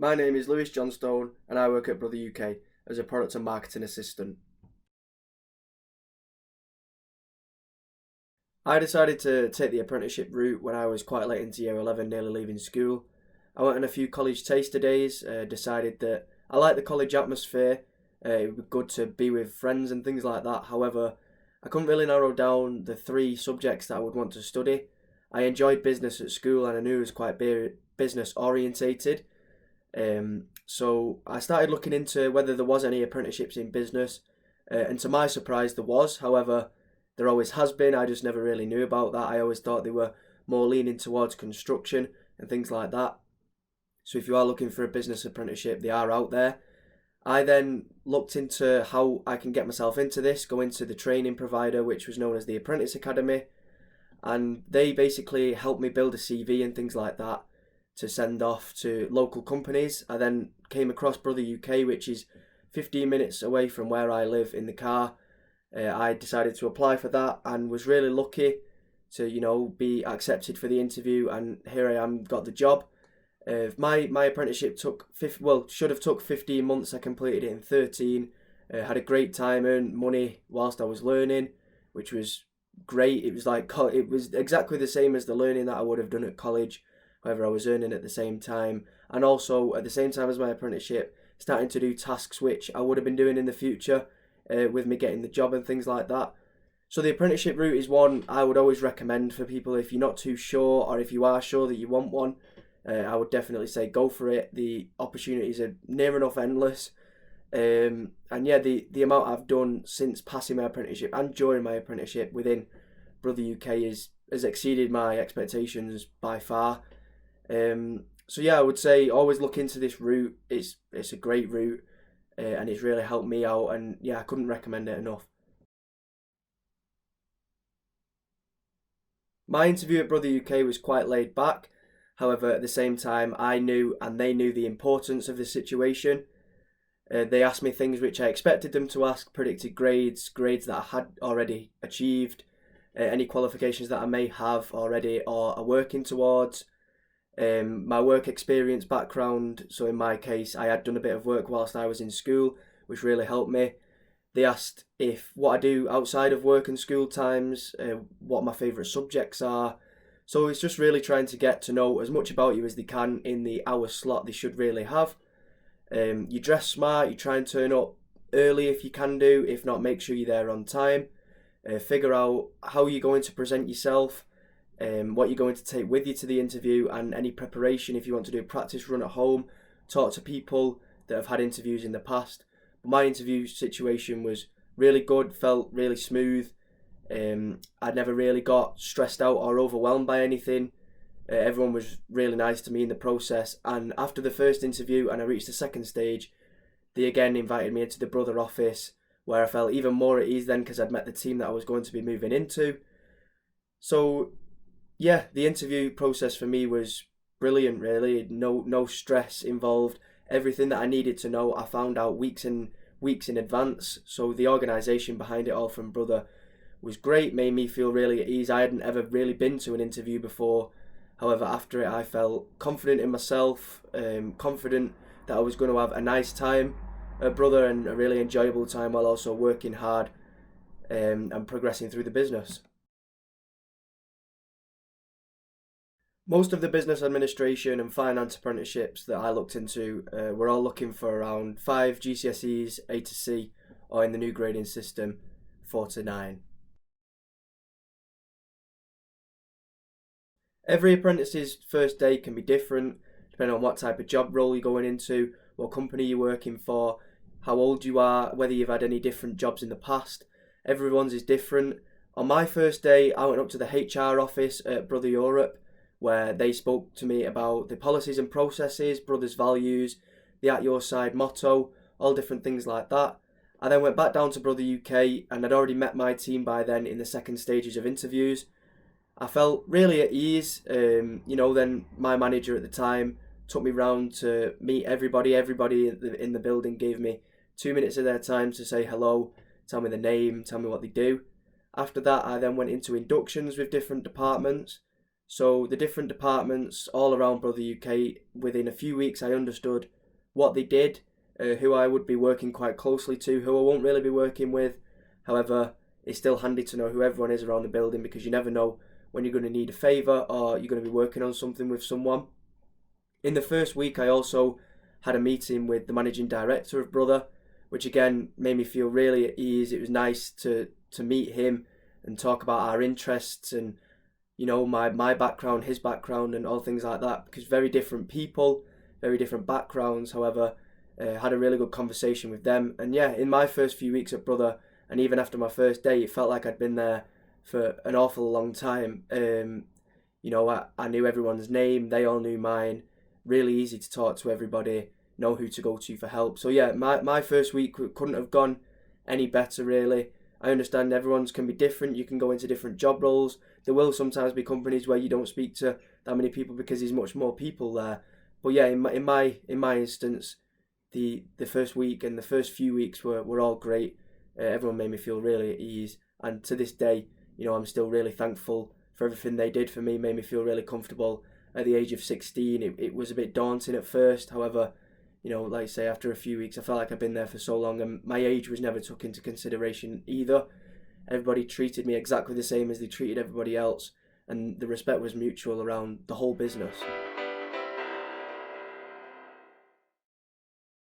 My name is Johnstone and I work at Brother UK as a product and marketing assistant. I decided to take the apprenticeship route when I was quite late into year 11, nearly leaving school. I went on a few college taster days, decided that I liked the college atmosphere, it was good to be with friends and things like that. However, I couldn't really narrow down the three subjects that I would want to study. I enjoyed business at school and I knew it was quite business orientated. So I started looking into whether there was any apprenticeships in business, and to my surprise, there was. However, there always has been. I just never really knew about that. I always thought they were more leaning towards construction and things like that. So if you are looking for a business apprenticeship, they are out there. I then looked into how I can get myself into this, go into the training provider, which was known as the Apprentice Academy, and they basically helped me build a CV and things like that to send off to local companies. I then came across Brother UK, which is 15 minutes away from where I live in the car. I decided to apply for that and was really lucky to, be accepted for the interview, and here I am, got the job. My apprenticeship should have took 15 months. I completed it in 13. Had a great time, earned money whilst I was learning, which was great. It was exactly the same as the learning that I would have done at college. However, I was earning at the same time, and also at the same time as my apprenticeship, starting to do tasks which I would have been doing in the future, with me getting the job and things like that. So the apprenticeship route is one I would always recommend for people if you're not too sure, or if you are sure that you want one. I would definitely say go for it. The opportunities are near enough endless. And yeah, the amount I've done since passing my apprenticeship and during my apprenticeship within Brother UK has exceeded my expectations by far. So yeah, I would say always look into this route. It's a great route, and it's really helped me out, and yeah, I couldn't recommend it enough. My interview at Brother UK was quite laid back. However, at the same time, I knew and they knew the importance of the situation. They asked me things which I expected them to ask, predicted grades that I had already achieved, any qualifications that I may have already or are working towards, my work experience background. So in my case, I had done a bit of work whilst I was in school, which really helped me. They asked if what I do outside of work and school times, what my favourite subjects are. So it's just really trying to get to know as much about you as they can in the hour slot they should really have. You dress smart, you try and turn up early if you can do, if not, make sure you're there on time. Figure out how you're going to present yourself, what you're going to take with you to the interview, and any preparation if you want to do a practice run at home. Talk to people that have had interviews in the past. But my interview situation was really good, felt really smooth. I never really got stressed out or overwhelmed by anything. Everyone was really nice to me in the process, and after the first interview and I reached the second stage, they again invited me into the Brother office, where I felt even more at ease then because I'd met the team that I was going to be moving into. So yeah, the interview process for me was brilliant, really. No stress involved. Everything that I needed to know I found out weeks in advance. So the organisation behind it all from Brother was great, made me feel really at ease. I hadn't ever really been to an interview before. However, after it, I felt confident in myself, confident that I was going to have a nice time at Brother and a really enjoyable time while also working hard, and progressing through the business. Most of the business administration and finance apprenticeships that I looked into were all looking for around 5 GCSEs, A to C, or in the new grading system, 4 to 9. Every apprentice's first day can be different, depending on what type of job role you're going into, what company you're working for, how old you are, whether you've had any different jobs in the past. Everyone's is different. On my first day, I went up to the HR office at Brother Europe, where they spoke to me about the policies and processes, Brother's values, the At Your Side motto, all different things like that. I then went back down to Brother UK, and I'd already met my team by then in the second stages of interviews. I felt really at ease. Then my manager at the time took me round to meet everybody. Everybody in the building gave me 2 minutes of their time to say hello, tell me the name, tell me what they do. After that, I then went into inductions with different departments. So the different departments all around Brother UK, within a few weeks I understood what they did, who I would be working quite closely to, who I won't really be working with. However, it's still handy to know who everyone is around the building, because you never know when you're going to need a favour or you're going to be working on something with someone. In the first week, I also had a meeting with the managing director of Brother, which again made me feel really at ease. It was nice to meet him and talk about our interests and, you know, my background, his background, and all things like that, because very different people, very different backgrounds. However, had a really good conversation with them. And yeah, in my first few weeks at Brother, and even after my first day, it felt like I'd been there for an awful long time. You know, I knew everyone's name, they all knew mine. Really easy to talk to everybody, know who to go to for help. So yeah, my first week couldn't have gone any better, really. I understand everyone's can be different. You can go into different job roles. There will sometimes be companies where you don't speak to that many people because there's much more people there. But yeah, in my instance, the first week and the first few weeks were all great. Everyone made me feel really at ease, and to this day, you know, I'm still really thankful for everything they did for me. Made me feel really comfortable. At the age of 16, it was a bit daunting at first. However, you know, like I say, after a few weeks, I felt like I'd been there for so long, and my age was never took into consideration either. Everybody treated me exactly the same as they treated everybody else, and the respect was mutual around the whole business.